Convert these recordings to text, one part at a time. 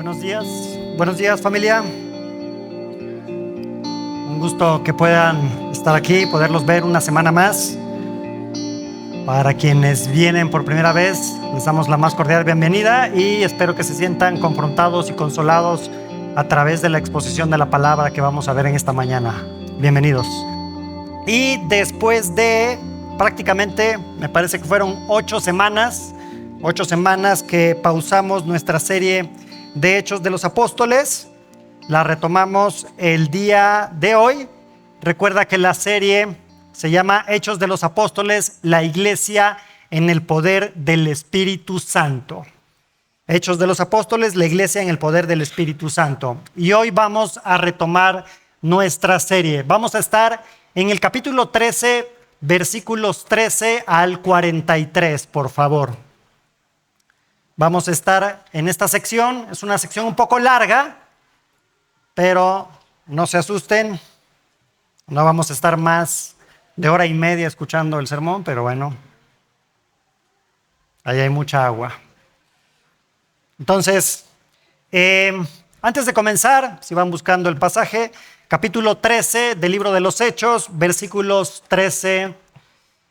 Buenos días familia. Un gusto que puedan estar aquí, poderlos ver una semana más. Para quienes vienen por primera vez, les damos la más cordial bienvenida y espero que se sientan confrontados y consolados a través de la exposición de la palabra que vamos a ver en esta mañana. Bienvenidos. Y después de prácticamente, me parece que fueron 8 semanas que pausamos nuestra serie de Hechos de los Apóstoles, la retomamos el día de hoy. Recuerda que la serie se llama Hechos de los Apóstoles, la iglesia en el poder del Espíritu Santo. Hechos de los Apóstoles, la iglesia en el poder del Espíritu Santo. Y hoy vamos a retomar nuestra serie. Vamos a estar en el capítulo 13, versículos 13 al 43, por favor. Vamos a estar en esta sección. Es una sección un poco larga, pero no se asusten. No vamos a estar más de hora y media escuchando el sermón, pero bueno, ahí hay mucha agua. Entonces, antes de comenzar, si van buscando el pasaje, capítulo 13 del libro de los Hechos, versículos 13,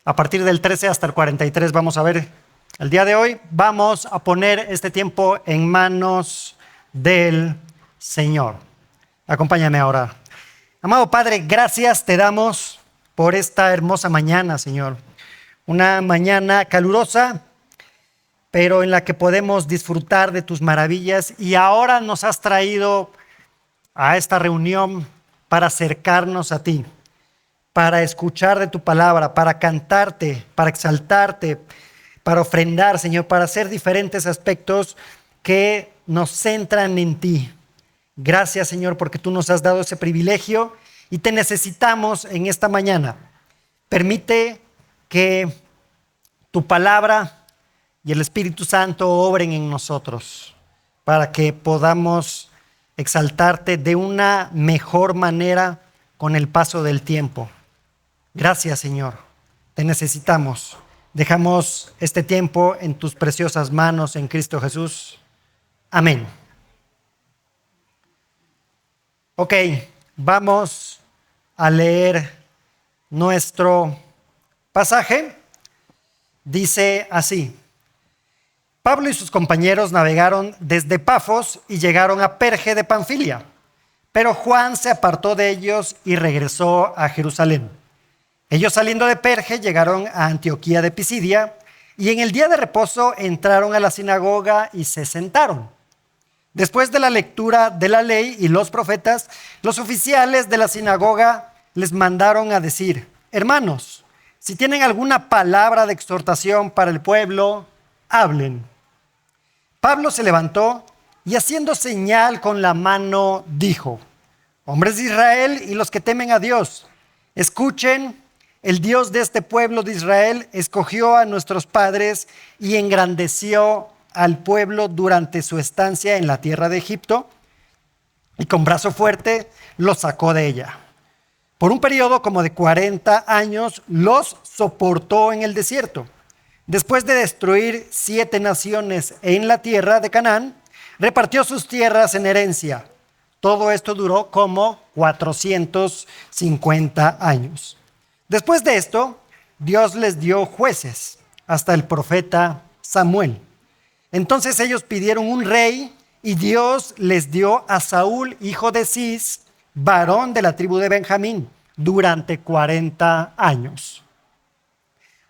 a partir del 13 hasta el 43, vamos a ver. El día de hoy vamos a poner este tiempo en manos del Señor. Acompáñame a orar. Amado Padre, gracias te damos por esta hermosa mañana, Señor. Una mañana calurosa, pero en la que podemos disfrutar de tus maravillas. Y ahora nos has traído a esta reunión para acercarnos a ti, para escuchar de tu palabra, para cantarte, para exaltarte, para ofrendar, Señor, para hacer diferentes aspectos que nos centran en ti. Gracias, Señor, porque tú nos has dado ese privilegio y te necesitamos en esta mañana. Permite que tu palabra y el Espíritu Santo obren en nosotros para que podamos exaltarte de una mejor manera con el paso del tiempo. Gracias, Señor. Te necesitamos. Dejamos este tiempo en tus preciosas manos en Cristo Jesús. Amén. Ok, vamos a leer nuestro pasaje. Dice así: Pablo y sus compañeros navegaron desde Pafos y llegaron a Perge de Panfilia, pero Juan se apartó de ellos y regresó a Jerusalén. Ellos, saliendo de Perge, llegaron a Antioquía de Pisidia y en el día de reposo entraron a la sinagoga y se sentaron. Después de la lectura de la ley y los profetas, los oficiales de la sinagoga les mandaron a decir: hermanos, si tienen alguna palabra de exhortación para el pueblo, hablen. Pablo se levantó y, haciendo señal con la mano, dijo: hombres de Israel y los que temen a Dios, escuchen. El Dios de este pueblo de Israel escogió a nuestros padres y engrandeció al pueblo durante su estancia en la tierra de Egipto, y con brazo fuerte los sacó de ella. Por un periodo como de 40 años los soportó en el desierto. Después de destruir 7 naciones en la tierra de Canaán, repartió sus tierras en herencia. Todo esto duró como 450 años. Después de esto, Dios les dio jueces hasta el profeta Samuel. Entonces ellos pidieron un rey y Dios les dio a Saúl, hijo de Cis, varón de la tribu de Benjamín, durante 40 años.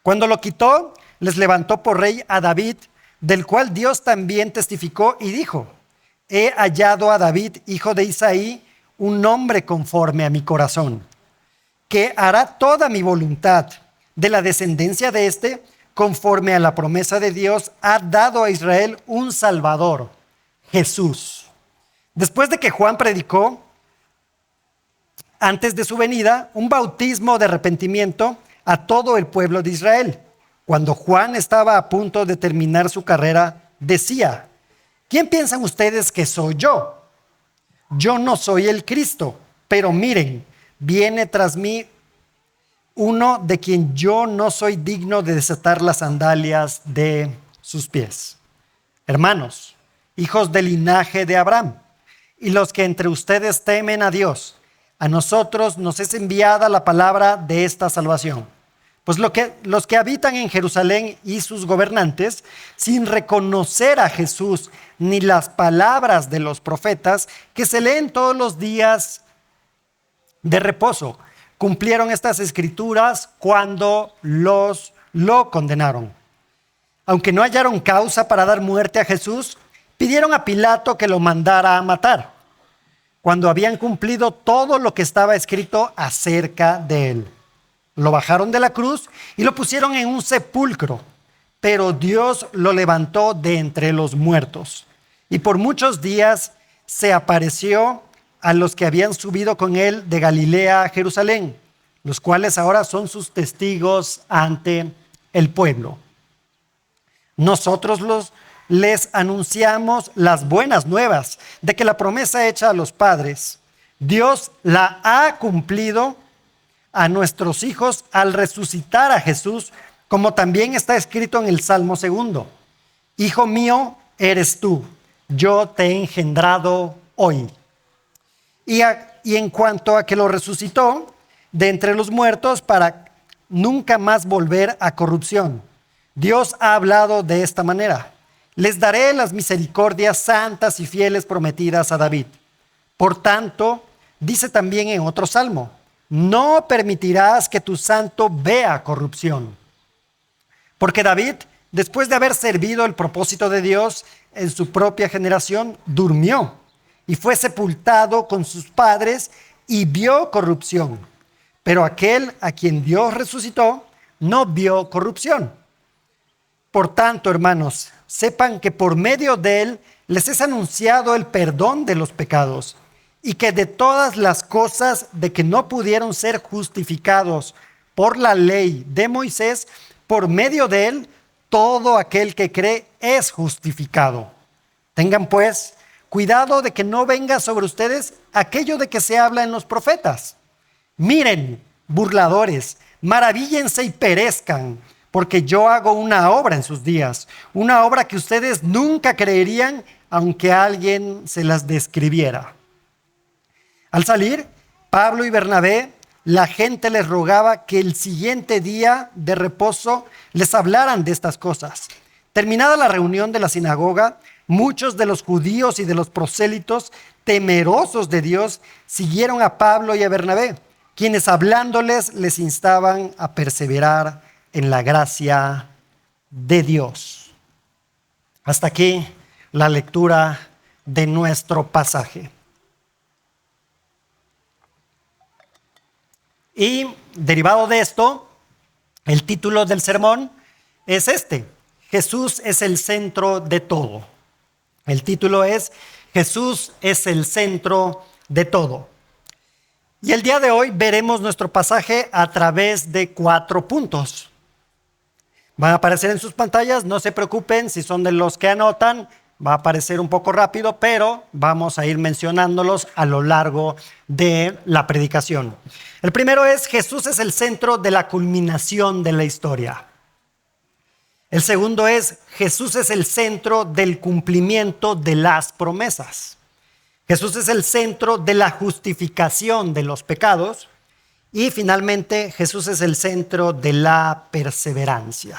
Cuando lo quitó, les levantó por rey a David, del cual Dios también testificó y dijo: he hallado a David, hijo de Isaí, un hombre conforme a mi corazón, que hará toda mi voluntad. De la descendencia de éste, conforme a la promesa de Dios, ha dado a Israel un Salvador, Jesús. Después de que Juan predicó, antes de su venida, un bautismo de arrepentimiento a todo el pueblo de Israel. Cuando Juan estaba a punto de terminar su carrera, decía: ¿quién piensan ustedes que soy yo? Yo no soy el Cristo, pero miren, viene tras mí uno de quien yo no soy digno de desatar las sandalias de sus pies. Hermanos, hijos del linaje de Abraham, y los que entre ustedes temen a Dios. A nosotros nos es enviada la palabra de esta salvación. Pues los que habitan en Jerusalén y sus gobernantes, sin reconocer a Jesús ni las palabras de los profetas que se leen todos los días de reposo, cumplieron estas escrituras cuando lo condenaron. Aunque no hallaron causa para dar muerte a Jesús, pidieron a Pilato que lo mandara a matar, cuando habían cumplido todo lo que estaba escrito acerca de él. Lo bajaron de la cruz y lo pusieron en un sepulcro, pero Dios lo levantó de entre los muertos. Y por muchos días se apareció a los que habían subido con él de Galilea a Jerusalén, los cuales ahora son sus testigos ante el pueblo. Nosotros les anunciamos las buenas nuevas de que la promesa hecha a los padres, Dios la ha cumplido a nuestros hijos al resucitar a Jesús, como también está escrito en el Salmo 2. Hijo mío eres tú, yo te he engendrado hoy. Y en cuanto a que lo resucitó de entre los muertos para nunca más volver a corrupción, Dios ha hablado de esta manera: les daré las misericordias santas y fieles prometidas a David. Por tanto, dice también en otro salmo: no permitirás que tu santo vea corrupción. Porque David, después de haber servido el propósito de Dios en su propia generación, durmió y fue sepultado con sus padres y vio corrupción. Pero aquel a quien Dios resucitó no vio corrupción. Por tanto, hermanos, sepan que por medio de él les es anunciado el perdón de los pecados, y que de todas las cosas de que no pudieron ser justificados por la ley de Moisés, por medio de él, todo aquel que cree es justificado. Tengan pues cuidado de que no venga sobre ustedes aquello de que se habla en los profetas. Miren, burladores, maravíllense y perezcan, porque yo hago una obra en sus días, una obra que ustedes nunca creerían, aunque alguien se las describiera. Al salir, Pablo y Bernabé, la gente les rogaba que el siguiente día de reposo les hablaran de estas cosas. Terminada la reunión de la sinagoga, muchos de los judíos y de los prosélitos, temerosos de Dios, siguieron a Pablo y a Bernabé, quienes hablándoles les instaban a perseverar en la gracia de Dios. Hasta aquí la lectura de nuestro pasaje. Y derivado de esto, el título del sermón es este: Jesús es el centro de todo. El título es Jesús es el centro de todo. Y el día de hoy veremos nuestro pasaje a través de 4 puntos. Van a aparecer en sus pantallas, no se preocupen si son de los que anotan. Va a aparecer un poco rápido, pero vamos a ir mencionándolos a lo largo de la predicación. El primero es: Jesús es el centro de la culminación de la historia. El segundo es: Jesús es el centro del cumplimiento de las promesas. Jesús es el centro de la justificación de los pecados. Y finalmente, Jesús es el centro de la perseverancia.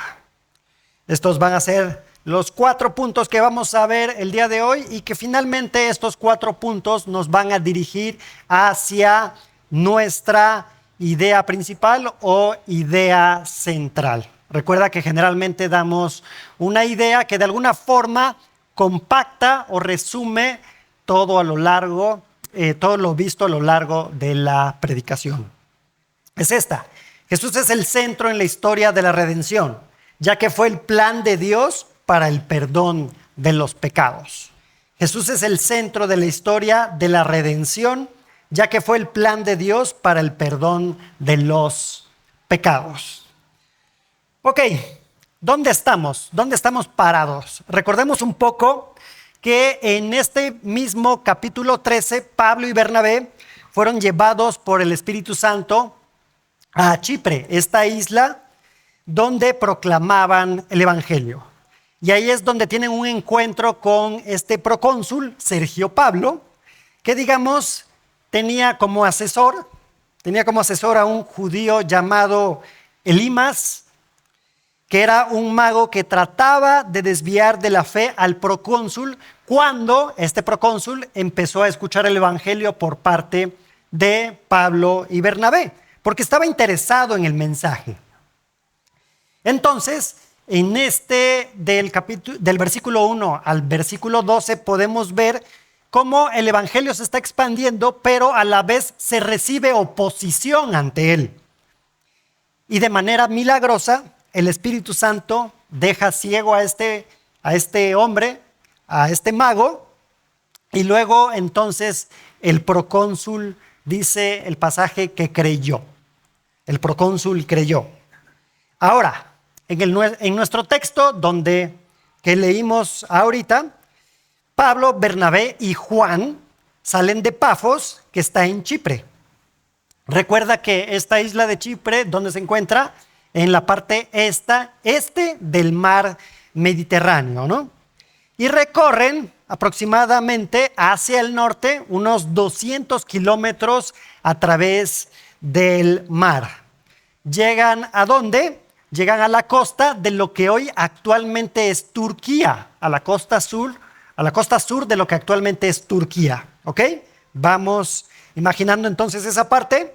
Estos van a ser los 4 puntos que vamos a ver el día de hoy, y que finalmente estos 4 puntos nos van a dirigir hacia nuestra idea principal o idea central. Recuerda que generalmente damos una idea que de alguna forma compacta o resume todo todo lo visto a lo largo de la predicación. Es esta: Jesús es el centro en la historia de la redención, ya que fue el plan de Dios para el perdón de los pecados. Jesús es el centro de la historia de la redención, ya que fue el plan de Dios para el perdón de los pecados. Ok, ¿dónde estamos? ¿Dónde estamos parados? Recordemos un poco que en este mismo capítulo 13, Pablo y Bernabé fueron llevados por el Espíritu Santo a Chipre, esta isla donde proclamaban el Evangelio. y ahí es donde tienen un encuentro con este procónsul, Sergio Pablo, que digamos tenía como asesor a un judío llamado Elimas, que era un mago que trataba de desviar de la fe al procónsul cuando este procónsul empezó a escuchar el evangelio por parte de Pablo y Bernabé, porque estaba interesado en el mensaje. Entonces, en del versículo 1 al versículo 12 podemos ver cómo el evangelio se está expandiendo, pero a la vez se recibe oposición ante él. Y de manera milagrosa, el Espíritu Santo deja ciego a este hombre, a este mago, y luego entonces el procónsul, dice el pasaje, que creyó. El procónsul creyó. Ahora, en nuestro texto que leímos ahorita, Pablo, Bernabé y Juan salen de Pafos, que está en Chipre. Recuerda que esta isla de Chipre, ¿dónde se encuentra? En la parte este del mar Mediterráneo, ¿no? Y recorren aproximadamente hacia el norte unos 200 kilómetros a través del mar. ¿Llegan a dónde? Llegan a la costa de lo que hoy actualmente es Turquía, a la costa sur de lo que actualmente es Turquía, ¿ok? Vamos imaginando entonces esa parte.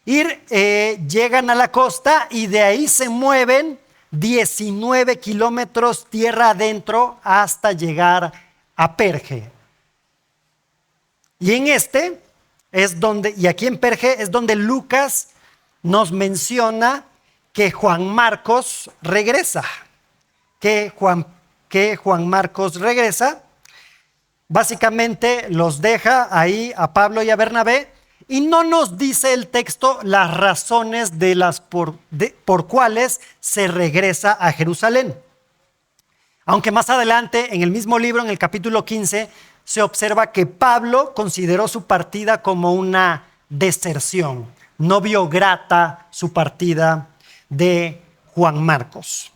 Llegan a la costa y de ahí se mueven 19 kilómetros tierra adentro hasta llegar a Perge. Y aquí en Perge es donde Lucas nos menciona que Juan Marcos regresa. Que Juan Marcos regresa. Básicamente los deja ahí a Pablo y a Bernabé. Y no nos dice el texto las razones por cuales se regresa a Jerusalén. Aunque más adelante, en el mismo libro, en el capítulo 15, se observa que Pablo consideró su partida como una deserción. No vio grata su partida de Juan Marcos.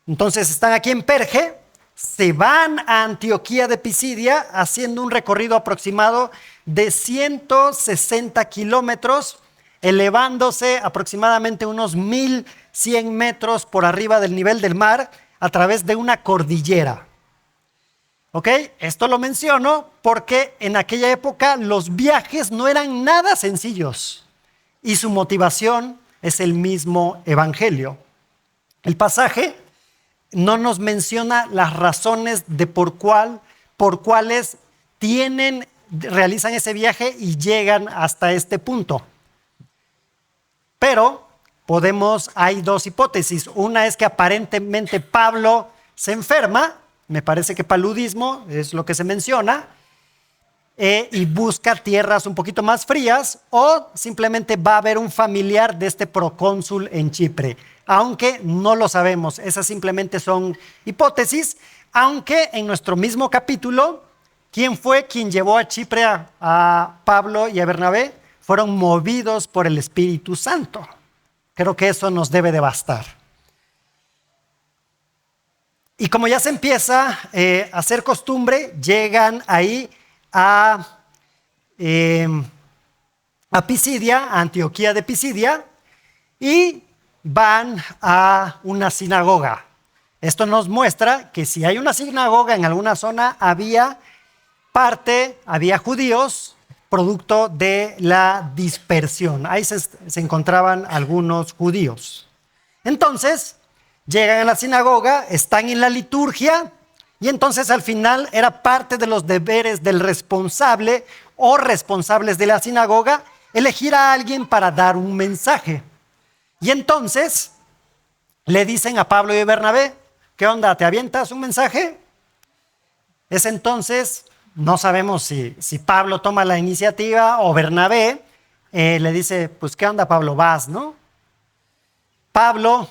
Entonces están aquí en Perge, se van a Antioquía de Pisidia haciendo un recorrido aproximado de 160 kilómetros, elevándose aproximadamente unos 1100 metros por arriba del nivel del mar a través de una cordillera. ¿Ok? Esto lo menciono porque en aquella época los viajes no eran nada sencillos y su motivación es el mismo evangelio. El pasaje no nos menciona las razones de por cuáles realizan ese viaje y llegan hasta este punto. Pero hay dos hipótesis. Una es que aparentemente Pablo se enferma, me parece que paludismo es lo que se menciona, y busca tierras un poquito más frías, o simplemente va a haber un familiar de este procónsul en Chipre. Aunque no lo sabemos, esas simplemente son hipótesis, aunque en nuestro mismo capítulo, ¿quién fue quien llevó a Chipre a Pablo y a Bernabé? Fueron movidos por el Espíritu Santo. Creo que eso nos debe de bastar. Y como ya se empieza a hacer costumbre, llegan ahí a Pisidia, a Antioquía de Pisidia, y van a una sinagoga. Esto nos muestra que si hay una sinagoga en alguna zona, había judíos producto de la dispersión. Ahí se encontraban algunos judíos. Entonces, llegan a la sinagoga, están en la liturgia, y entonces al final era parte de los deberes del responsable o responsables de la sinagoga elegir a alguien para dar un mensaje. Y entonces le dicen a Pablo y Bernabé, ¿qué onda? ¿Te avientas un mensaje? Es entonces, no sabemos si Pablo toma la iniciativa o Bernabé le dice, pues ¿qué onda, Pablo? Vas, ¿no? Pablo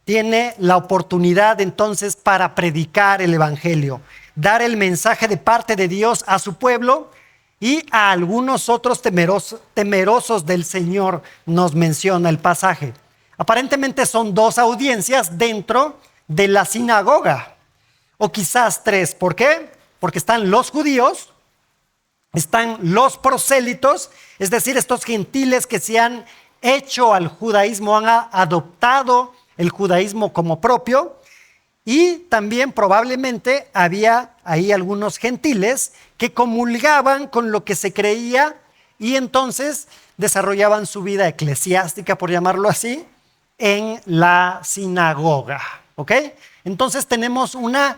tiene la oportunidad entonces para predicar el evangelio, dar el mensaje de parte de Dios a su pueblo y a algunos otros temerosos del Señor, nos menciona el pasaje. Aparentemente son dos audiencias dentro de la sinagoga, o quizás tres. ¿Por qué? Porque están los judíos, están los prosélitos, es decir, estos gentiles que se han hecho al judaísmo, han adoptado el judaísmo como propio, y también probablemente había ahí algunos gentiles que comulgaban con lo que se creía y entonces desarrollaban su vida eclesiástica, por llamarlo así, en la sinagoga. ¿Ok? Entonces tenemos una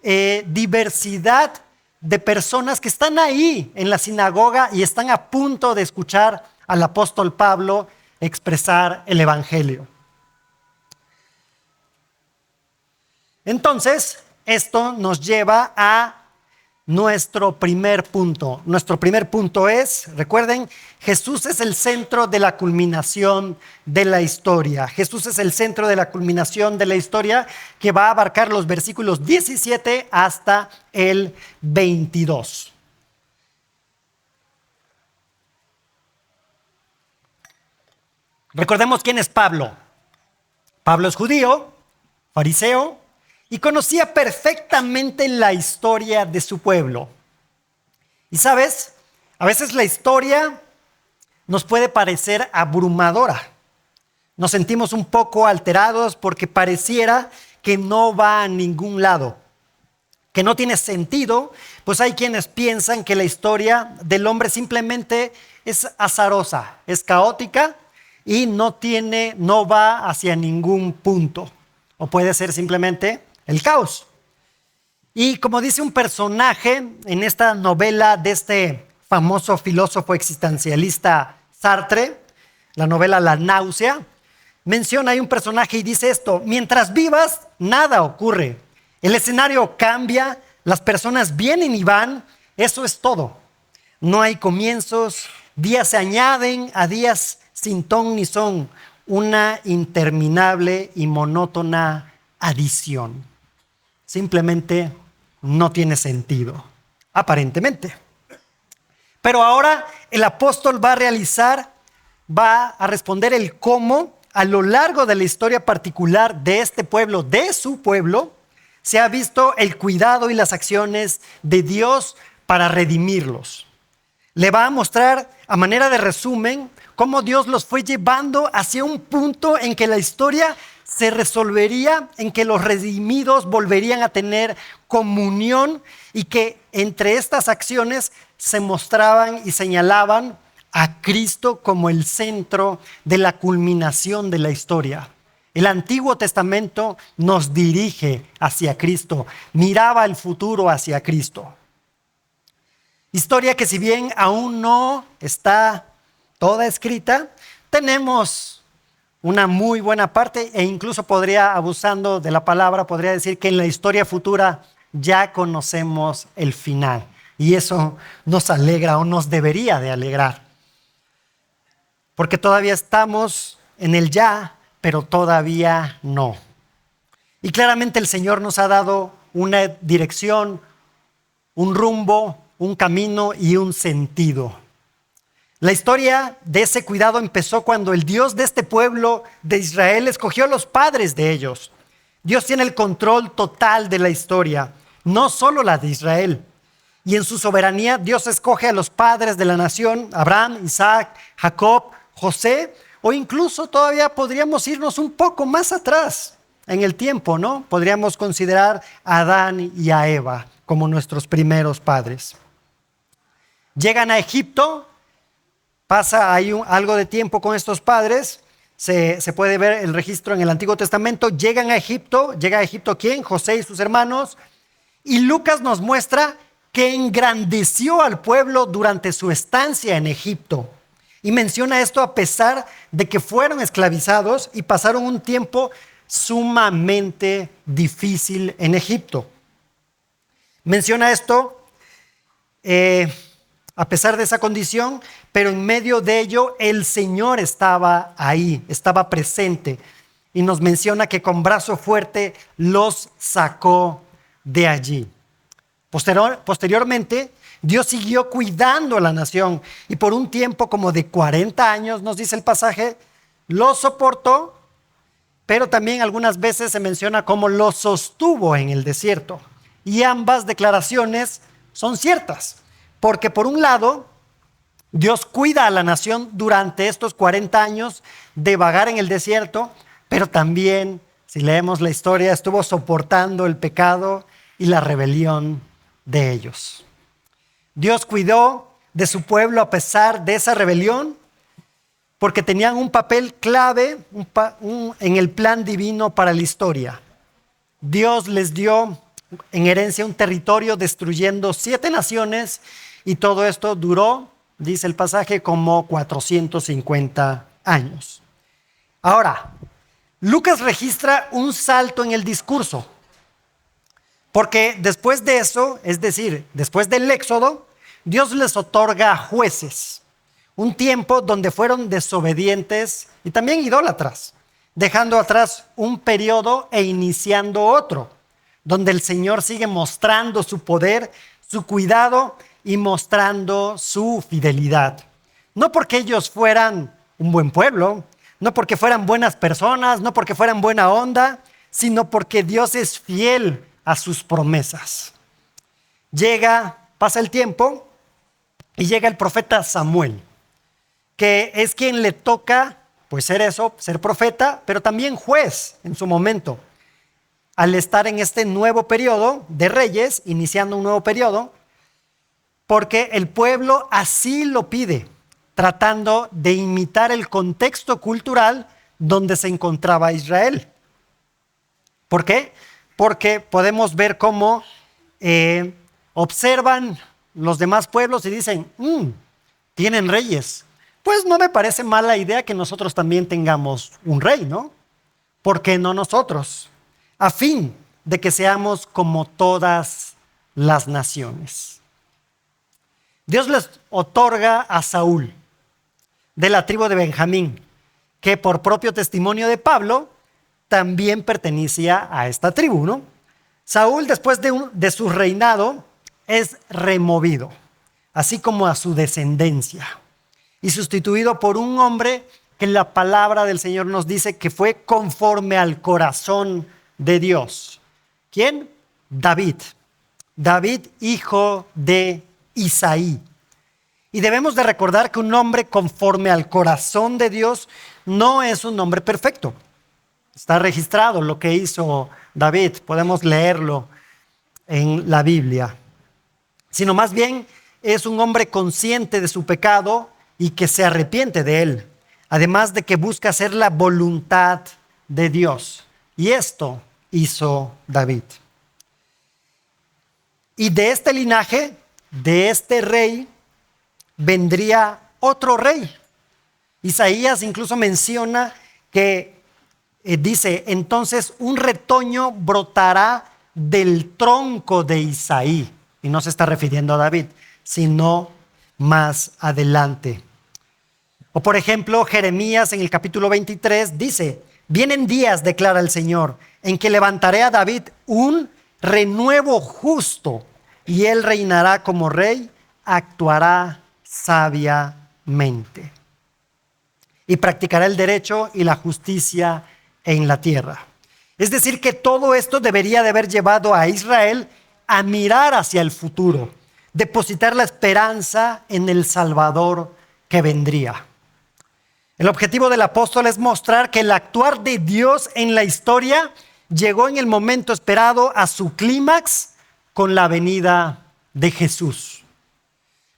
diversidad de personas que están ahí en la sinagoga y están a punto de escuchar al apóstol Pablo expresar el evangelio. Entonces, esto nos lleva a nuestro primer punto. Nuestro primer punto es, recuerden, Jesús es el centro de la culminación de la historia. Jesús es el centro de la culminación de la historia que va a abarcar los versículos 17 hasta el 22. Recordemos quién es Pablo. Pablo es judío, fariseo, y conocía perfectamente la historia de su pueblo. Y sabes, a veces la historia nos puede parecer abrumadora. Nos sentimos un poco alterados porque pareciera que no va a ningún lado, que no tiene sentido, pues hay quienes piensan que la historia del hombre simplemente es azarosa, es caótica y no va hacia ningún punto. O puede ser simplemente el caos. Y como dice un personaje en esta novela de este famoso filósofo existencialista Sartre, la novela La náusea, menciona ahí un personaje y dice esto: mientras vivas, nada ocurre. El escenario cambia, las personas vienen y van, eso es todo. No hay comienzos, días se añaden a días sin ton ni son, una interminable y monótona adición. Simplemente no tiene sentido, aparentemente. Pero ahora el apóstol va a responder el cómo a lo largo de la historia particular de este pueblo, de su pueblo, se ha visto el cuidado y las acciones de Dios para redimirlos. Le va a mostrar a manera de resumen cómo Dios los fue llevando hacia un punto en que la historia se resolvería, en que los redimidos volverían a tener comunión y que entre estas acciones se mostraban y señalaban a Cristo como el centro de la culminación de la historia. El Antiguo Testamento nos dirige hacia Cristo, miraba el futuro hacia Cristo. Historia que, si bien aún no está toda escrita, tenemos una muy buena parte, e incluso abusando de la palabra, podría decir que en la historia futura ya conocemos el final. Y eso nos alegra o nos debería de alegrar. Porque todavía estamos en el ya, pero todavía no. Y claramente el Señor nos ha dado una dirección, un rumbo, un camino y un sentido. La historia de ese cuidado empezó cuando el Dios de este pueblo de Israel escogió a los padres de ellos. Dios tiene el control total de la historia, no solo la de Israel. Y en su soberanía Dios escoge a los padres de la nación, Abraham, Isaac, Jacob, José, o incluso todavía podríamos irnos un poco más atrás en el tiempo, ¿no? Podríamos considerar a Adán y a Eva como nuestros primeros padres. Llegan a Egipto. Pasa ahí algo de tiempo con estos padres, se puede ver el registro en el Antiguo Testamento. Llegan a Egipto. ¿Llega a Egipto quién? José y sus hermanos. Y Lucas nos muestra que engrandeció al pueblo durante su estancia en Egipto. Y menciona esto a pesar de que fueron esclavizados y pasaron un tiempo sumamente difícil en Egipto. Menciona esto a pesar de esa condición, pero en medio de ello el Señor estaba ahí, estaba presente, y nos menciona que con brazo fuerte los sacó de allí. Posteriormente, Dios siguió cuidando a la nación y por un tiempo como de 40 años, nos dice el pasaje, los soportó pero también algunas veces se menciona cómo lo sostuvo en el desierto. Y ambas declaraciones son ciertas, porque por un lado, Dios cuida a la nación durante estos 40 años de vagar en el desierto, pero también, si leemos la historia, estuvo soportando el pecado y la rebelión de ellos. Dios cuidó de su pueblo a pesar de esa rebelión, porque tenían un papel clave en el plan divino para la historia. Dios les dio en herencia un territorio destruyendo 7 naciones y todo esto duró, dice el pasaje, como 450 años. Ahora, Lucas registra un salto en el discurso, porque después de eso, es decir, después del Éxodo, Dios les otorga jueces. Un tiempo donde fueron desobedientes y también idólatras, dejando atrás un periodo e iniciando otro, donde el Señor sigue mostrando su poder, su cuidado y mostrando su fidelidad. No porque ellos fueran un buen pueblo, no porque fueran buenas personas, no porque fueran buena onda, sino porque Dios es fiel a sus promesas. Pasa el tiempo y llega el profeta Samuel, que es quien le toca, pues ser profeta, pero también juez en su momento. Al estar en este nuevo periodo de reyes, iniciando un nuevo periodo, porque el pueblo así lo pide, tratando de imitar el contexto cultural donde se encontraba Israel. ¿Por qué? Porque podemos ver cómo observan los demás pueblos y dicen, tienen reyes. Pues no me parece mala idea que nosotros también tengamos un rey, ¿no? ¿Por qué no nosotros? A fin de que seamos como todas las naciones. Dios les otorga a Saúl, de la tribu de Benjamín, que por propio testimonio de Pablo, también pertenecía a esta tribu, ¿no? Saúl, después de su reinado, es removido, así como a su descendencia, y sustituido por un hombre que la palabra del Señor nos dice que fue conforme al corazón de Dios. ¿Quién? David. David, hijo de Isaí. Y debemos de recordar que un hombre conforme al corazón de Dios no es un hombre perfecto. Está registrado lo que hizo David, podemos leerlo en la Biblia. Sino más bien es un hombre consciente de su pecado y que se arrepiente de él, además de que busca hacer la voluntad de Dios. Y esto hizo David. Y de este linaje, de este rey, vendría otro rey. Isaías incluso menciona que dice, entonces un retoño brotará del tronco de Isaí. Y no se está refiriendo a David, sino más adelante. O por ejemplo, Jeremías en el capítulo 23 dice, vienen días, declara el Señor, en que levantaré a David un renuevo justo, y él reinará como rey, actuará sabiamente, y practicará el derecho y la justicia en la tierra. Es decir, que todo esto debería de haber llevado a Israel a mirar hacia el futuro, depositar la esperanza en el Salvador que vendría. El objetivo del apóstol es mostrar que el actuar de Dios en la historia llegó en el momento esperado a su clímax con la venida de Jesús.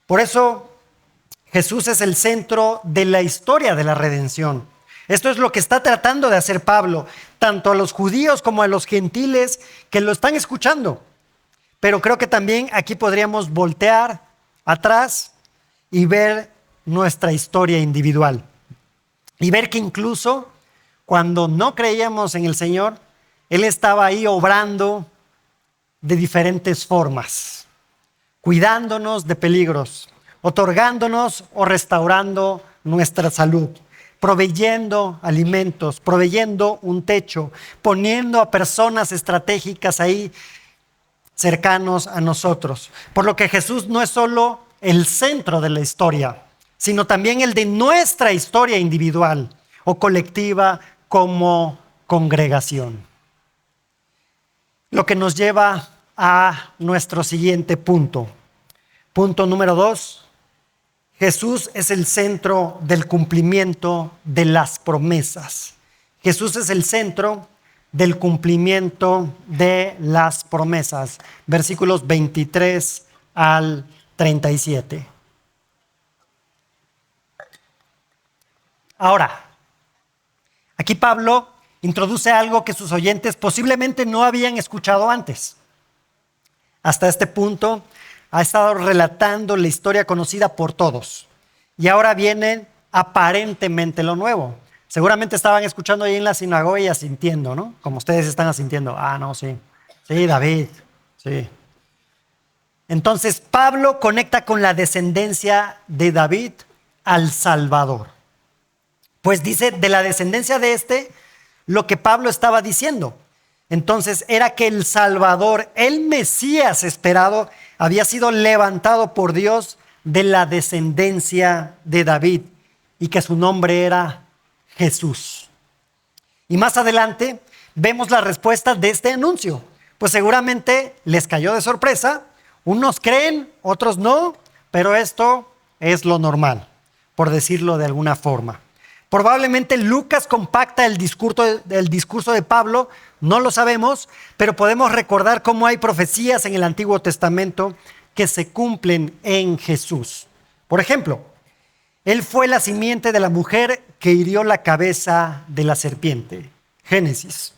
Por eso Jesús es el centro de la historia de la redención. Esto es lo que está tratando de hacer Pablo, tanto a los judíos como a los gentiles que lo están escuchando. Pero creo que también aquí podríamos voltear atrás y ver nuestra historia individual. Y ver que incluso cuando no creíamos en el Señor, Él estaba ahí obrando de diferentes formas, cuidándonos de peligros, otorgándonos o restaurando nuestra salud, proveyendo alimentos, proveyendo un techo, poniendo a personas estratégicas ahí cercanos a nosotros. Por lo que Jesús no es solo el centro de la historia, sino también el de nuestra historia individual o colectiva como congregación. Lo que nos lleva a nuestro siguiente punto. Punto número 2. Jesús es el centro del cumplimiento de las promesas. Jesús es el centro del cumplimiento de las promesas. Versículos 23 al 37. Ahora, aquí Pablo introduce algo que sus oyentes posiblemente no habían escuchado antes. Hasta este punto ha estado relatando la historia conocida por todos. Y ahora viene aparentemente lo nuevo. Seguramente estaban escuchando ahí en la sinagoga y asintiendo, ¿no? Como ustedes están asintiendo. Ah, no, sí. Sí, David. Sí. Entonces Pablo conecta con la descendencia de David al Salvador. Pues dice de la descendencia de este lo que Pablo estaba diciendo. Entonces era que el Salvador, el Mesías esperado, había sido levantado por Dios de la descendencia de David y que su nombre era Jesús. Y más adelante vemos la respuesta de este anuncio. Pues seguramente les cayó de sorpresa. Unos creen, otros no, pero esto es lo normal, por decirlo de alguna forma. Probablemente Lucas compacta el discurso de Pablo, no lo sabemos, pero podemos recordar cómo hay profecías en el Antiguo Testamento que se cumplen en Jesús. Por ejemplo, Él fue la simiente de la mujer que hirió la cabeza de la serpiente. Génesis.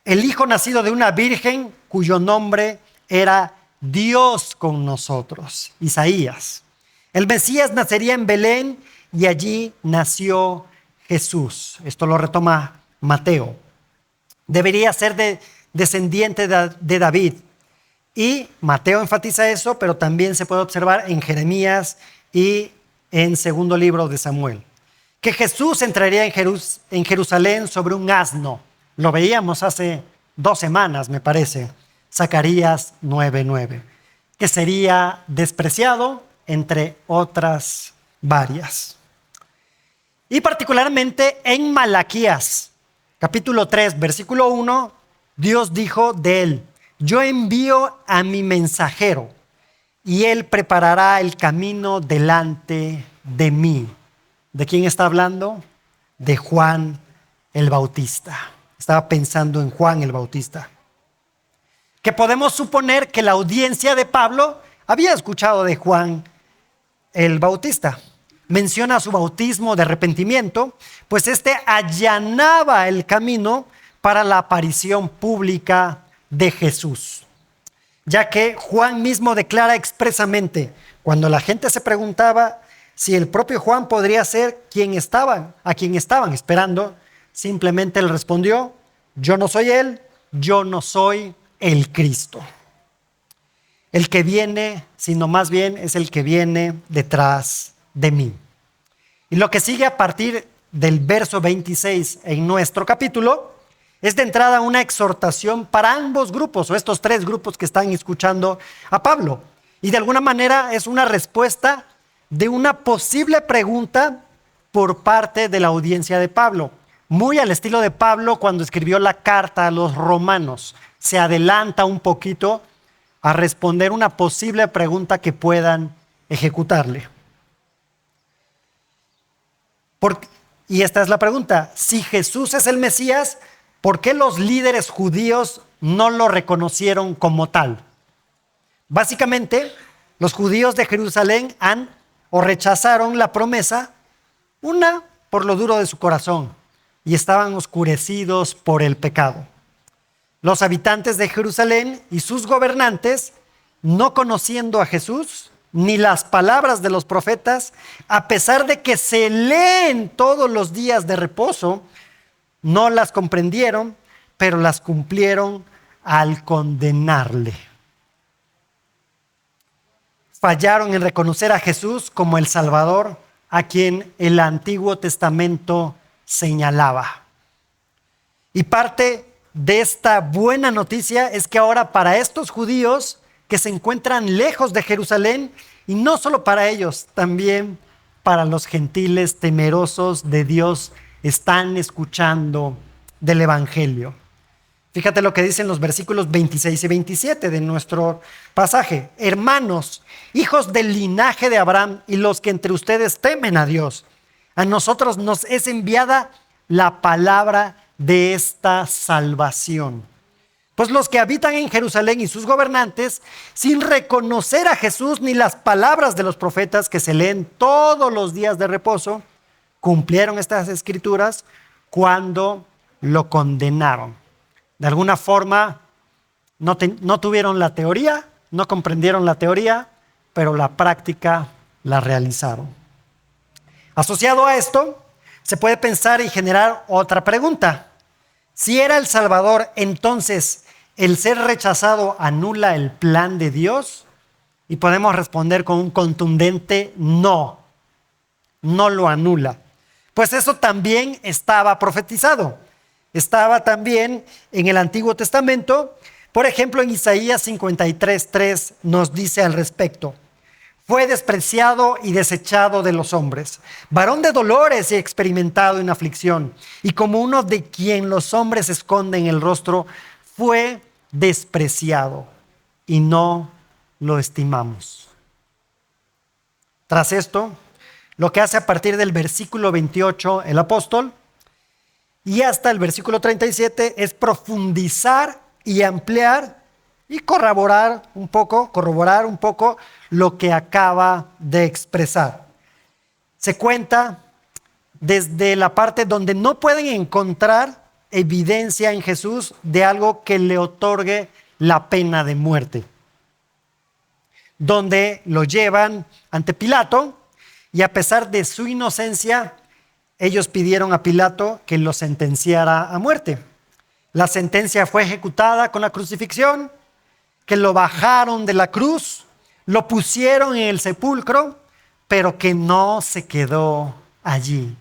El hijo nacido de una virgen cuyo nombre era Dios con nosotros. Isaías. El Mesías nacería en Belén y allí nació Jesús. Esto lo retoma Mateo. Debería ser descendiente de David. Y Mateo enfatiza eso, pero también se puede observar en Jeremías y en segundo libro de Samuel. Que Jesús entraría en Jerusalén sobre un asno. Lo veíamos hace 2 semanas, me parece. Zacarías 9:9. Que sería despreciado entre otras varias. Y particularmente en Malaquías, capítulo 3, versículo 1, Dios dijo de él: yo envío a mi mensajero y él preparará el camino delante de mí. ¿De quién está hablando? De Juan el Bautista. Estaba pensando en Juan el Bautista. Que podemos suponer que la audiencia de Pablo había escuchado de Juan el Bautista. Menciona su bautismo de arrepentimiento, pues este allanaba el camino para la aparición pública de Jesús. Ya que Juan mismo declara expresamente, cuando la gente se preguntaba si el propio Juan podría ser a quien estaban esperando, simplemente él respondió: yo no soy él, yo no soy el Cristo. El que viene, sino más bien es el que viene detrás de mí. Y lo que sigue a partir del verso 26 en nuestro capítulo es de entrada una exhortación para ambos grupos, o estos 3 grupos que están escuchando a Pablo. Y de alguna manera es una respuesta de una posible pregunta por parte de la audiencia de Pablo. Muy al estilo de Pablo cuando escribió la carta a los romanos. Se adelanta un poquito a responder una posible pregunta que puedan ejecutarle. Y esta es la pregunta: si Jesús es el Mesías, ¿por qué los líderes judíos no lo reconocieron como tal? Básicamente, los judíos de Jerusalén rechazaron la promesa, una por lo duro de su corazón, y estaban oscurecidos por el pecado. Los habitantes de Jerusalén y sus gobernantes, no conociendo a Jesús ni las palabras de los profetas, a pesar de que se leen todos los días de reposo, no las comprendieron, pero las cumplieron al condenarle. Fallaron en reconocer a Jesús como el Salvador a quien el Antiguo Testamento señalaba. Y parte de esta buena noticia es que ahora para estos judíos que se encuentran lejos de Jerusalén, y no solo para ellos, también para los gentiles temerosos de Dios, están escuchando del Evangelio. Fíjate lo que dicen los versículos 26 y 27 de nuestro pasaje. Hermanos, hijos del linaje de Abraham y los que entre ustedes temen a Dios, a nosotros nos es enviada la palabra de esta salvación. Pues los que habitan en Jerusalén y sus gobernantes, sin reconocer a Jesús ni las palabras de los profetas que se leen todos los días de reposo, cumplieron estas escrituras cuando lo condenaron. De alguna forma no tuvieron la teoría, no comprendieron la teoría, pero la práctica la realizaron. Asociado a esto, se puede pensar y generar otra pregunta. Si era el Salvador, entonces, ¿el ser rechazado anula el plan de Dios? Y podemos responder con un contundente no. No lo anula. Pues eso también estaba profetizado. Estaba también en el Antiguo Testamento. Por ejemplo, en Isaías 53:3 nos dice al respecto: fue despreciado y desechado de los hombres, varón de dolores y experimentado en aflicción, y como uno de quien los hombres esconden el rostro, fue despreciado y no lo estimamos. Tras esto, lo que hace a partir del versículo 28 el apóstol y hasta el versículo 37 es profundizar y ampliar y corroborar un poco lo que acaba de expresar. Se cuenta desde la parte donde no pueden encontrar evidencia en Jesús de algo que le otorgue la pena de muerte, donde lo llevan ante Pilato y a pesar de su inocencia, ellos pidieron a Pilato que lo sentenciara a muerte. La sentencia fue ejecutada con la crucifixión, que lo bajaron de la cruz, lo pusieron en el sepulcro, pero que no se quedó allí.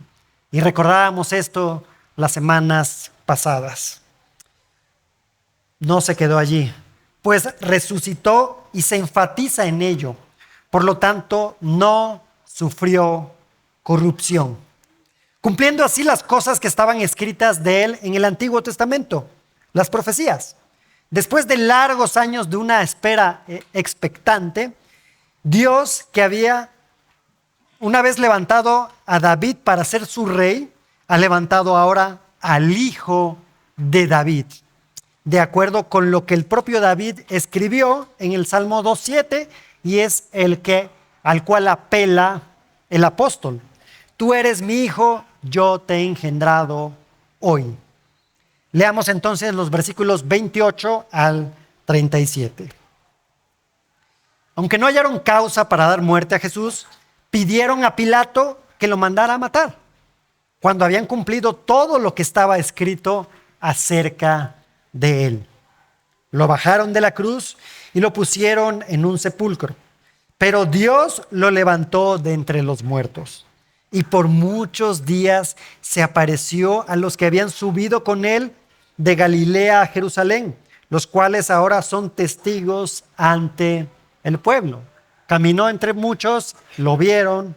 Y recordábamos esto las semanas pasadas. No se quedó allí, pues resucitó y se enfatiza en ello. Por lo tanto, no sufrió corrupción, cumpliendo así las cosas que estaban escritas de él en el Antiguo Testamento, las profecías. Después de largos años de una espera expectante, Dios, que había una vez levantado a David para ser su rey, ha levantado ahora al hijo de David, de acuerdo con lo que el propio David escribió en el Salmo 2:7, y es al cual apela el apóstol. Tú eres mi hijo, yo te he engendrado hoy. Leamos entonces los versículos 28 al 37. Aunque no hallaron causa para dar muerte a Jesús, pidieron a Pilato que lo mandara a matar, cuando habían cumplido todo lo que estaba escrito acerca de él. Lo bajaron de la cruz y lo pusieron en un sepulcro, pero Dios lo levantó de entre los muertos. Y por muchos días se apareció a los que habían subido con él de Galilea a Jerusalén, los cuales ahora son testigos ante el pueblo. Caminó entre muchos, lo vieron,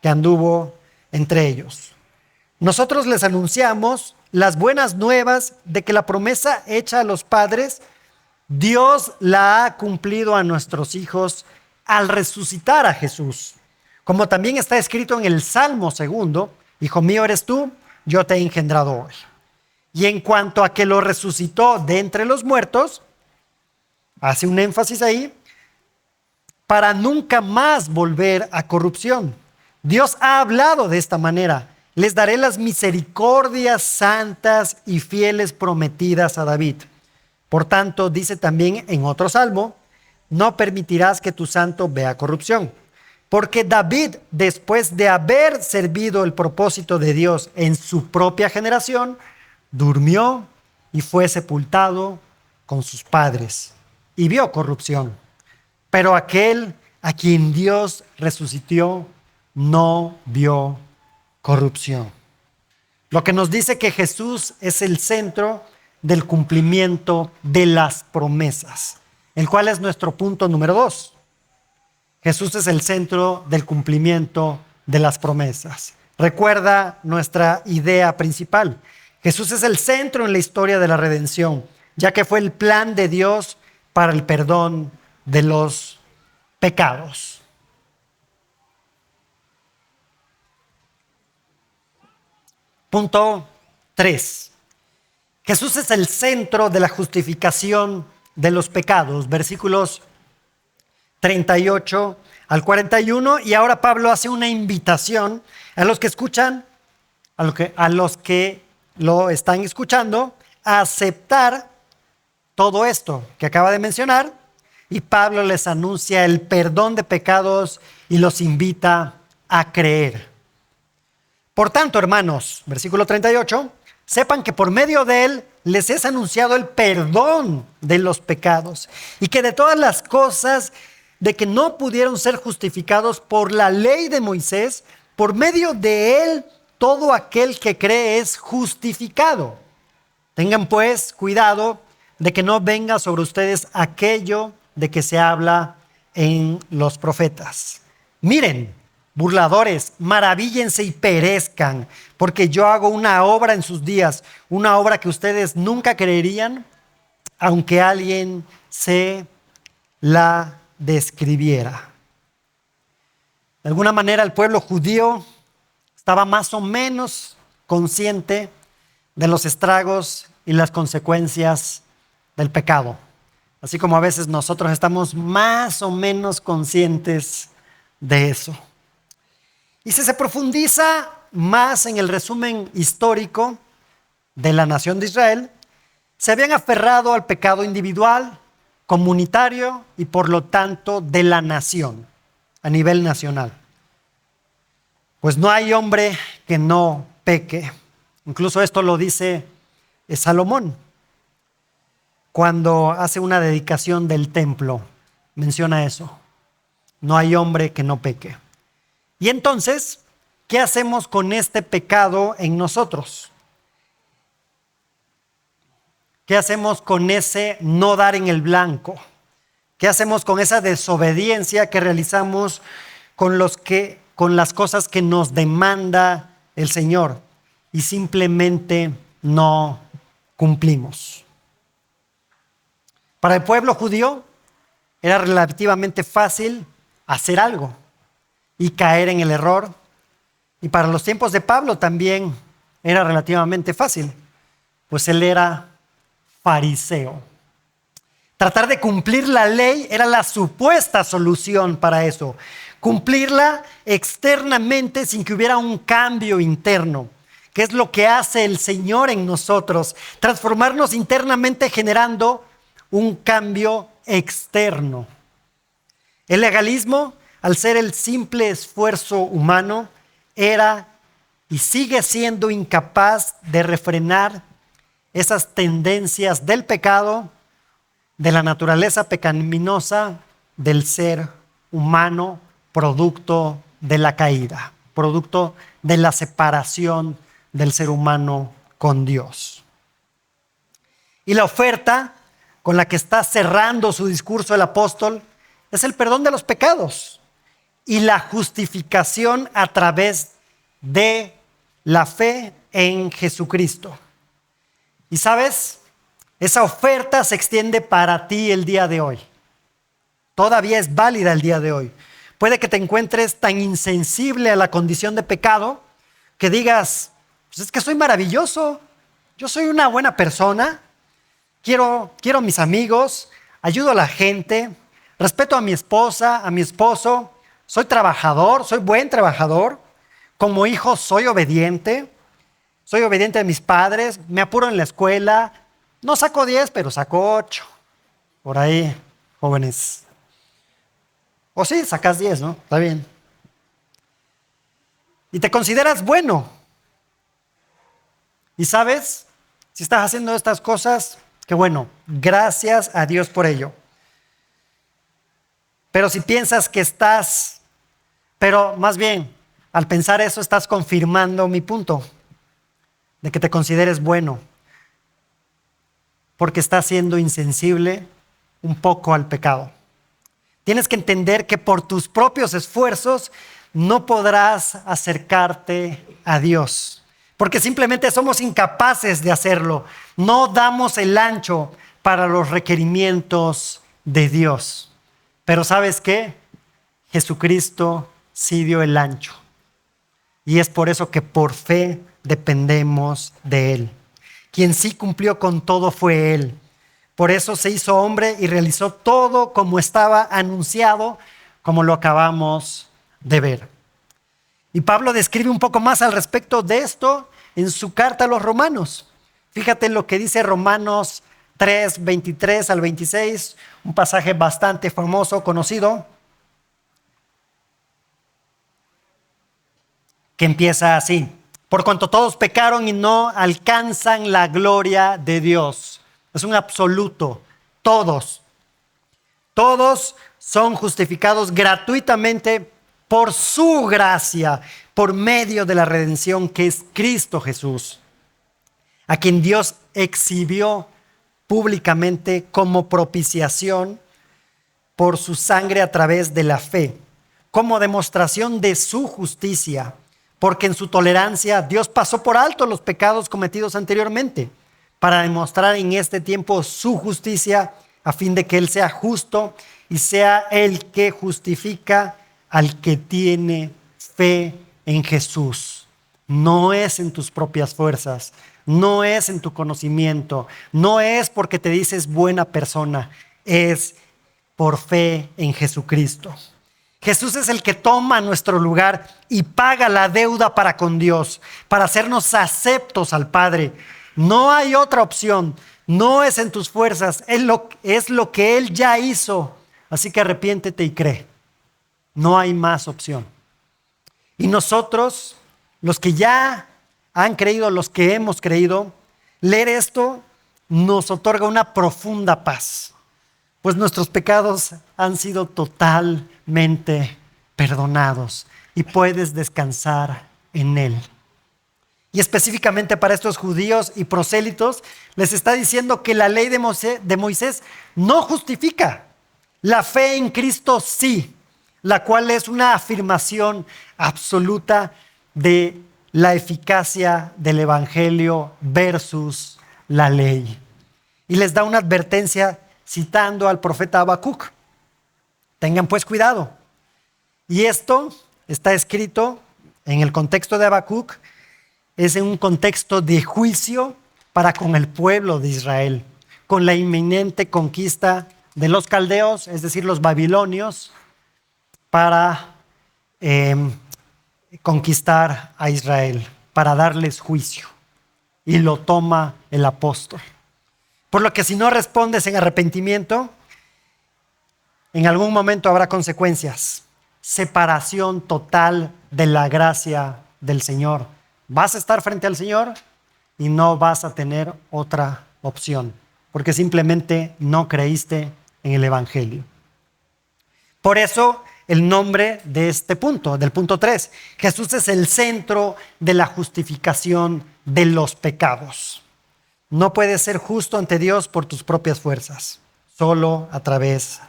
que anduvo entre ellos. Nosotros les anunciamos las buenas nuevas de que la promesa hecha a los padres, Dios la ha cumplido a nuestros hijos al resucitar a Jesús. Como también está escrito en el Salmo 2, hijo mío eres tú, yo te he engendrado hoy. Y en cuanto a que lo resucitó de entre los muertos, hace un énfasis ahí, para nunca más volver a corrupción. Dios ha hablado de esta manera: les daré las misericordias santas y fieles prometidas a David. Por tanto, dice también en otro salmo: no permitirás que tu santo vea corrupción. Porque David, después de haber servido el propósito de Dios en su propia generación, durmió y fue sepultado con sus padres y vio corrupción. Pero aquel a quien Dios resucitó no vio corrupción. Lo que nos dice que Jesús es el centro del cumplimiento de las promesas, el cual es nuestro punto número 2. Jesús es el centro del cumplimiento de las promesas. Recuerda nuestra idea principal. Jesús es el centro en la historia de la redención, ya que fue el plan de Dios para el perdón de los pecados. Punto 3. Jesús es el centro de la justificación de los pecados. Versículos 38 al 41. Y ahora Pablo hace una invitación a los que escuchan, a los que lo están escuchando, a aceptar todo esto que acaba de mencionar. Y Pablo les anuncia el perdón de pecados y los invita a creer. Por tanto, hermanos, versículo 38, sepan que por medio de él les es anunciado el perdón de los pecados y que de todas las cosas de que no pudieron ser justificados por la ley de Moisés, por medio de él todo aquel que cree es justificado. Tengan pues cuidado de que no venga sobre ustedes aquello de que se habla en los profetas. Miren, burladores, maravíllense y perezcan, porque yo hago una obra en sus días, una obra que ustedes nunca creerían, aunque alguien se la describiera. De alguna manera el pueblo judío estaba más o menos consciente de los estragos y las consecuencias del pecado, así como a veces nosotros estamos más o menos conscientes de eso. Y si se profundiza más en el resumen histórico de la nación de Israel, se habían aferrado al pecado individual, comunitario y por lo tanto de la nación, a nivel nacional. Pues no hay hombre que no peque. Incluso esto lo dice Salomón. Cuando hace una dedicación del templo, menciona eso. No hay hombre que no peque. Y entonces, ¿qué hacemos con este pecado en nosotros? ¿Qué hacemos con ese no dar en el blanco? ¿Qué hacemos con esa desobediencia que realizamos con las cosas que nos demanda el Señor y simplemente no cumplimos? Para el pueblo judío era relativamente fácil hacer algo y caer en el error. Y para los tiempos de Pablo también era relativamente fácil, pues él era fariseo. Tratar de cumplir la ley era la supuesta solución para eso. Cumplirla externamente sin que hubiera un cambio interno, que es lo que hace el Señor en nosotros, transformarnos internamente generando un cambio externo. El legalismo, al ser el simple esfuerzo humano, era y sigue siendo incapaz de refrenar esas tendencias del pecado, de la naturaleza pecaminosa del ser humano, producto de la caída, producto de la separación del ser humano con Dios. Y la oferta con la que está cerrando su discurso el apóstol es el perdón de los pecados y la justificación a través de la fe en Jesucristo. Y sabes, esa oferta se extiende para ti el día de hoy. Todavía es válida el día de hoy. Puede que te encuentres tan insensible a la condición de pecado que digas, pues es que soy maravilloso, yo soy una buena persona, quiero mis amigos, ayudo a la gente, respeto a mi esposa, a mi esposo, soy trabajador, soy buen trabajador, como hijo soy obediente a mis padres, me apuro en la escuela, no saco 10, pero saco 8. Por ahí, jóvenes. O sí, sacas 10, ¿no? Está bien. Y te consideras bueno. Y sabes, si estás haciendo estas cosas, qué bueno, gracias a Dios por ello. Pero si piensas que pero más bien, al pensar eso estás confirmando mi punto, de que te consideres bueno, porque estás siendo insensible un poco al pecado. Tienes que entender que por tus propios esfuerzos no podrás acercarte a Dios. porque simplemente somos incapaces de hacerlo. No damos el ancho para los requerimientos de Dios. Pero ¿sabes qué? Jesucristo sí dio el ancho. Y es por eso que por fe dependemos de Él. Quien sí cumplió con todo fue Él. Por eso se hizo hombre y realizó todo como estaba anunciado, como lo acabamos de ver. Y Pablo describe un poco más al respecto de esto en su carta a los Romanos. Fíjate lo que dice Romanos 3, 23 al 26, un pasaje bastante famoso, conocido, que empieza así: por cuanto todos pecaron y no alcanzan la gloria de Dios. Es un absoluto. Todos son justificados gratuitamente por su gracia, por medio de la redención que es Cristo Jesús, a quien Dios exhibió públicamente como propiciación por su sangre a través de la fe, como demostración de su justicia, porque en su tolerancia Dios pasó por alto los pecados cometidos anteriormente, para demostrar en este tiempo su justicia, a fin de que Él sea justo y sea el que justifica al que tiene fe en Jesús. No es en tus propias fuerzas, no es en tu conocimiento, no es porque te dices buena persona, es por fe en Jesucristo. Jesús es el que toma nuestro lugar y paga la deuda para con Dios, para hacernos aceptos al Padre. No hay otra opción, no es en tus fuerzas, es lo que Él ya hizo. Así que arrepiéntete y cree. No hay más opción. Y nosotros, los que ya han creído, los que hemos creído, leer esto nos otorga una profunda paz, pues nuestros pecados han sido totalmente perdonados y puedes descansar en Él. Y específicamente para estos judíos y prosélitos, les está diciendo que la ley de Moisés no justifica. La fe en Cristo sí, la cual es una afirmación absoluta de la eficacia del Evangelio versus la ley. Y les da una advertencia citando al profeta Habacuc. Tengan pues cuidado. Y esto está escrito en el contexto de Habacuc, es en un contexto de juicio para con el pueblo de Israel, con la inminente conquista de los caldeos, es decir, los babilonios, para conquistar a Israel, para darles juicio. Y lo toma el apóstol. Por lo que si no respondes en arrepentimiento, en algún momento habrá consecuencias. Separación total de la gracia del Señor. Vas a estar frente al Señor y no vas a tener otra opción, porque simplemente no creíste en el Evangelio. Por eso el nombre de este punto, del punto 3. Jesús es el centro de la justificación de los pecados. No puedes ser justo ante Dios por tus propias fuerzas, solo a través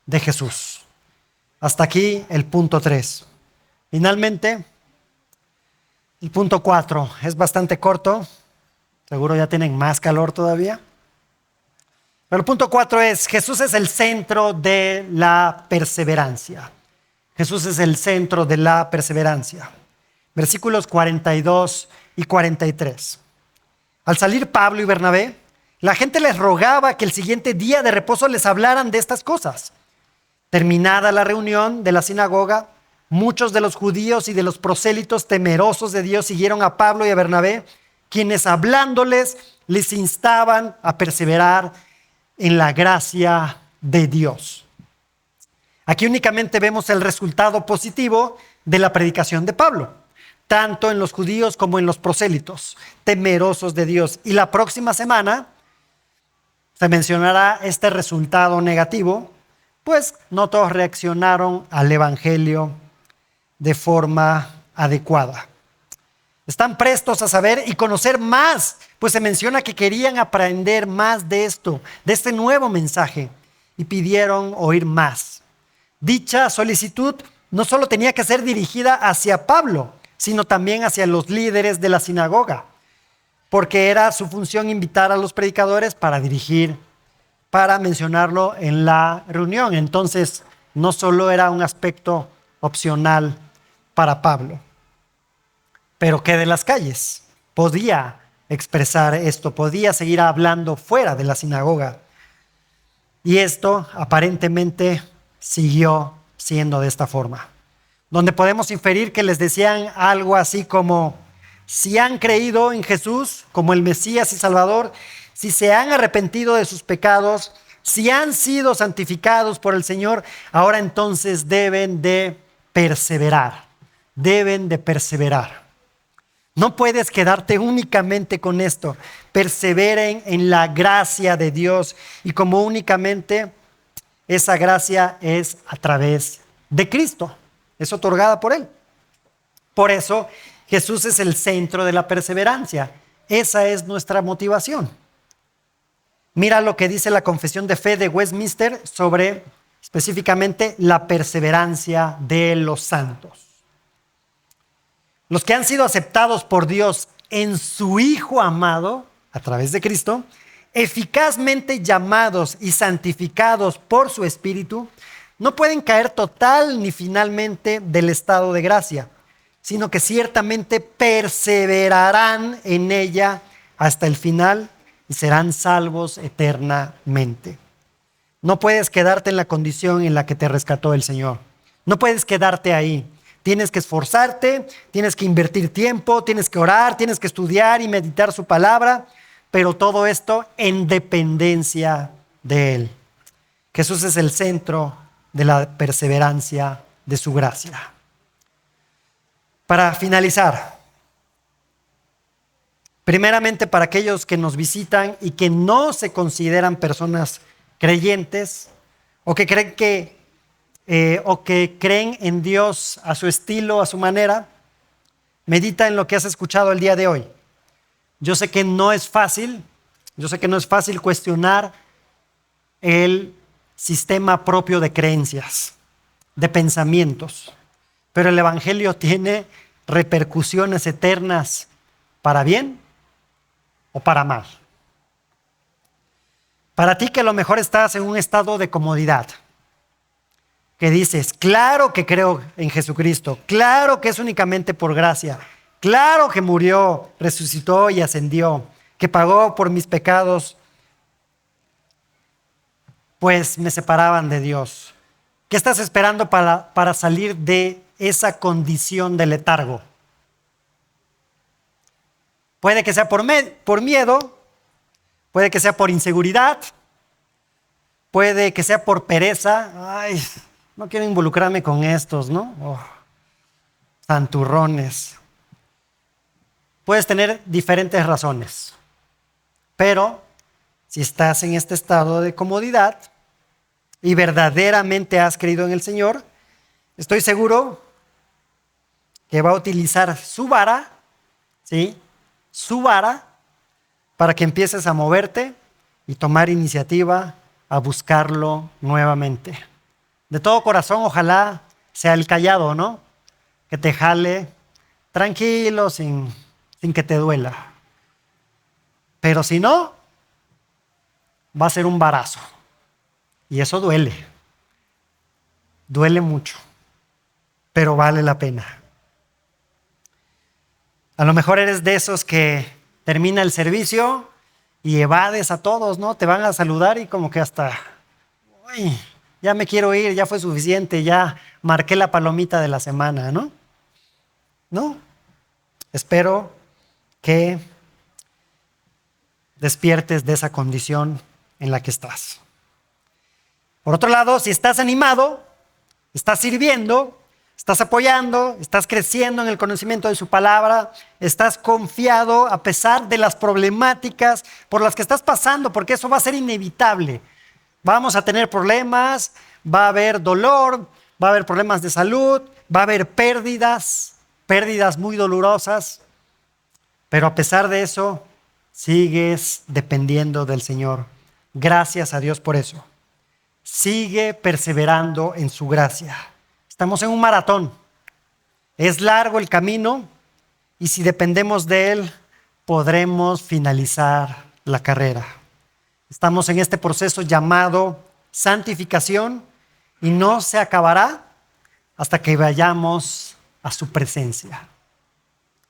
de Jesús. Hasta aquí el punto 3. Finalmente, el punto 4 es bastante corto. Seguro ya tienen más calor todavía. Pero el punto 4 es: Jesús es el centro de la perseverancia. Jesús es el centro de la perseverancia. Versículos 42 y 43. Al salir Pablo y Bernabé, la gente les rogaba que el siguiente día de reposo les hablaran de estas cosas. Terminada la reunión de la sinagoga, muchos de los judíos y de los prosélitos temerosos de Dios siguieron a Pablo y a Bernabé, quienes hablándoles les instaban a perseverar en la gracia de Dios. Aquí únicamente vemos el resultado positivo de la predicación de Pablo, tanto en los judíos como en los prosélitos, temerosos de Dios. Y la próxima semana se mencionará este resultado negativo, pues no todos reaccionaron al Evangelio de forma adecuada. Están prestos a saber y conocer más, pues se menciona que querían aprender más de esto, de este nuevo mensaje, y pidieron oír más. Dicha solicitud no solo tenía que ser dirigida hacia Pablo, sino también hacia los líderes de la sinagoga, porque era su función invitar a los predicadores para dirigir, para mencionarlo en la reunión. Entonces, no solo era un aspecto opcional para Pablo, pero que de las calles podía expresar esto, podía seguir hablando fuera de la sinagoga. Y esto aparentemente siguió siendo de esta forma, donde podemos inferir que les decían algo así como: si han creído en Jesús como el Mesías y Salvador, si se han arrepentido de sus pecados, si han sido santificados por el Señor, ahora entonces deben de perseverar, deben de perseverar. No puedes quedarte únicamente con esto. Perseveren en la gracia de Dios, y como únicamente esa gracia es a través de Cristo, es otorgada por Él. Por eso Jesús es el centro de la perseverancia. Esa es nuestra motivación. Mira lo que dice la Confesión de Fe de Westminster sobre específicamente la perseverancia de los santos. Los que han sido aceptados por Dios en su Hijo amado, a través de Cristo, eficazmente llamados y santificados por su Espíritu, no pueden caer total ni finalmente del estado de gracia, sino que ciertamente perseverarán en ella hasta el final y serán salvos eternamente. No puedes quedarte en la condición en la que te rescató el Señor. No puedes quedarte ahí. Tienes que esforzarte, tienes que invertir tiempo, tienes que orar, tienes que estudiar y meditar su palabra, pero todo esto en dependencia de Él. Jesús es el centro de la perseverancia de su gracia. Para finalizar, primeramente para aquellos que nos visitan y que no se consideran personas creyentes o que creen en Dios a su estilo, a su manera, medita en lo que has escuchado el día de hoy. Yo sé que no es fácil cuestionar el sistema propio de creencias, de pensamientos, pero el Evangelio tiene repercusiones eternas para bien o para mal. Para ti que a lo mejor estás en un estado de comodidad, que dices: claro que creo en Jesucristo, claro que es únicamente por gracia, claro que murió, resucitó y ascendió, que pagó por mis pecados, pues me separaban de Dios. ¿Qué estás esperando para salir de esa condición de letargo? Puede que sea por miedo, puede que sea por inseguridad, puede que sea por pereza. Ay, no quiero involucrarme con estos, ¿no? Santurrones. Puedes tener diferentes razones, pero si estás en este estado de comodidad y verdaderamente has creído en el Señor, estoy seguro que va a utilizar su vara, ¿sí? Su vara, para que empieces a moverte y tomar iniciativa a buscarlo nuevamente. De todo corazón, ojalá sea el callado, ¿no? Que te jale tranquilo, sin que te duela. Pero si no, va a ser un varazo. Y eso duele. Duele mucho. Pero vale la pena. A lo mejor eres de esos que termina el servicio y evades a todos, ¿no? Te van a saludar y como que hasta... uy, ya me quiero ir, ya fue suficiente, ya marqué la palomita de la semana, ¿no? No. Espero que despiertes de esa condición en la que estás. Por otro lado, si estás animado, estás sirviendo, estás apoyando, estás creciendo en el conocimiento de su palabra, estás confiado a pesar de las problemáticas por las que estás pasando, porque eso va a ser inevitable. Vamos a tener problemas, va a haber dolor, va a haber problemas de salud, va a haber pérdidas muy dolorosas, pero a pesar de eso, sigues dependiendo del Señor. Gracias a Dios por eso. Sigue perseverando en su gracia. Estamos en un maratón. Es largo el camino, y si dependemos de Él, podremos finalizar la carrera. Estamos en este proceso llamado santificación y no se acabará hasta que vayamos a su presencia,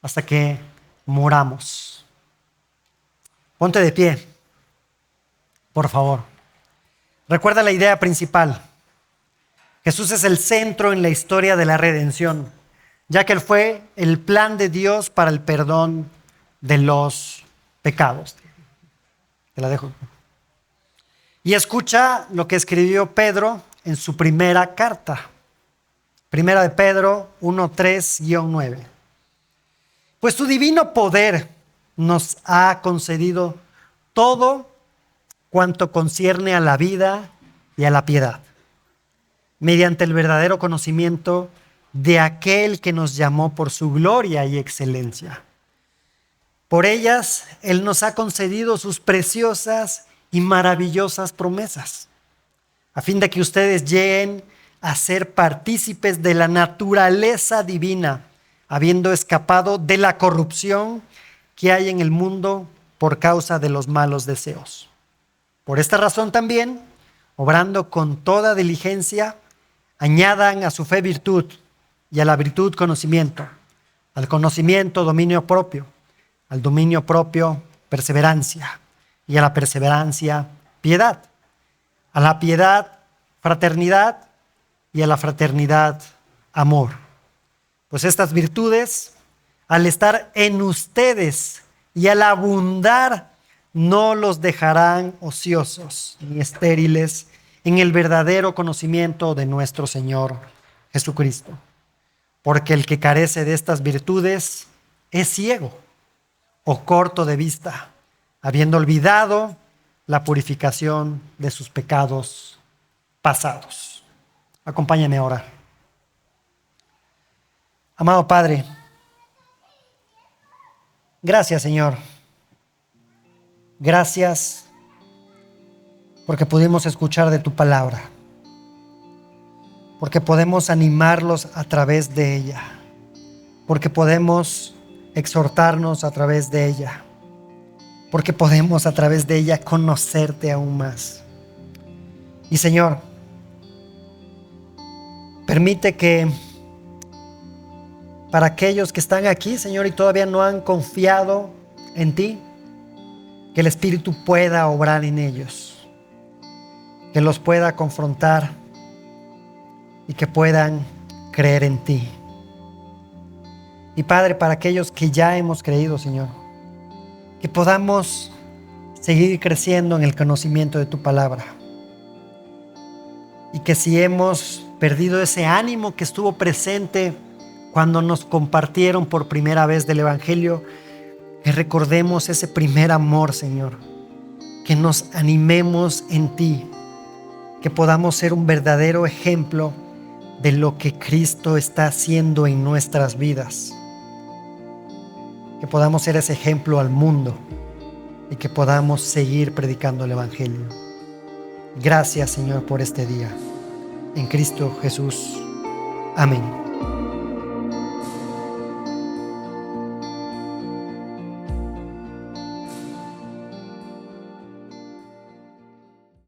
hasta que moramos. Ponte de pie, por favor. Recuerda la idea principal. Jesús es el centro en la historia de la redención, ya que Él fue el plan de Dios para el perdón de los pecados. Te la dejo. Y escucha lo que escribió Pedro en su primera carta. Primera de Pedro 1:3-9. Pues tu divino poder nos ha concedido todo cuanto concierne a la vida y a la piedad, mediante el verdadero conocimiento de aquel que nos llamó por su gloria y excelencia. Por ellas, Él nos ha concedido sus preciosas y maravillosas promesas, a fin de que ustedes lleguen a ser partícipes de la naturaleza divina, habiendo escapado de la corrupción que hay en el mundo por causa de los malos deseos. Por esta razón también, obrando con toda diligencia, añadan a su fe virtud, y a la virtud conocimiento, al conocimiento dominio propio, al dominio propio perseverancia, y a la perseverancia piedad, a la piedad fraternidad, y a la fraternidad amor. Pues estas virtudes, al estar en ustedes y al abundar, no los dejarán ociosos ni estériles en el verdadero conocimiento de nuestro Señor Jesucristo. Porque el que carece de estas virtudes es ciego o corto de vista, habiendo olvidado la purificación de sus pecados pasados. Acompáñame a orar. Amado Padre, gracias, Señor. Gracias porque pudimos escuchar de tu palabra, porque podemos animarlos a través de ella, porque podemos exhortarnos a través de ella, porque podemos a través de ella conocerte aún más. Y Señor, permite que para aquellos que están aquí, Señor, y todavía no han confiado en ti, que el Espíritu pueda obrar en ellos, que los pueda confrontar y que puedan creer en ti. Y Padre, para aquellos que ya hemos creído, Señor, que podamos seguir creciendo en el conocimiento de tu palabra. Y que si hemos perdido ese ánimo que estuvo presente cuando nos compartieron por primera vez del Evangelio, que recordemos ese primer amor, Señor. Que nos animemos en ti. Que podamos ser un verdadero ejemplo de lo que Cristo está haciendo en nuestras vidas. Que podamos ser ese ejemplo al mundo y que podamos seguir predicando el Evangelio. Gracias, Señor, por este día. En Cristo Jesús. Amén.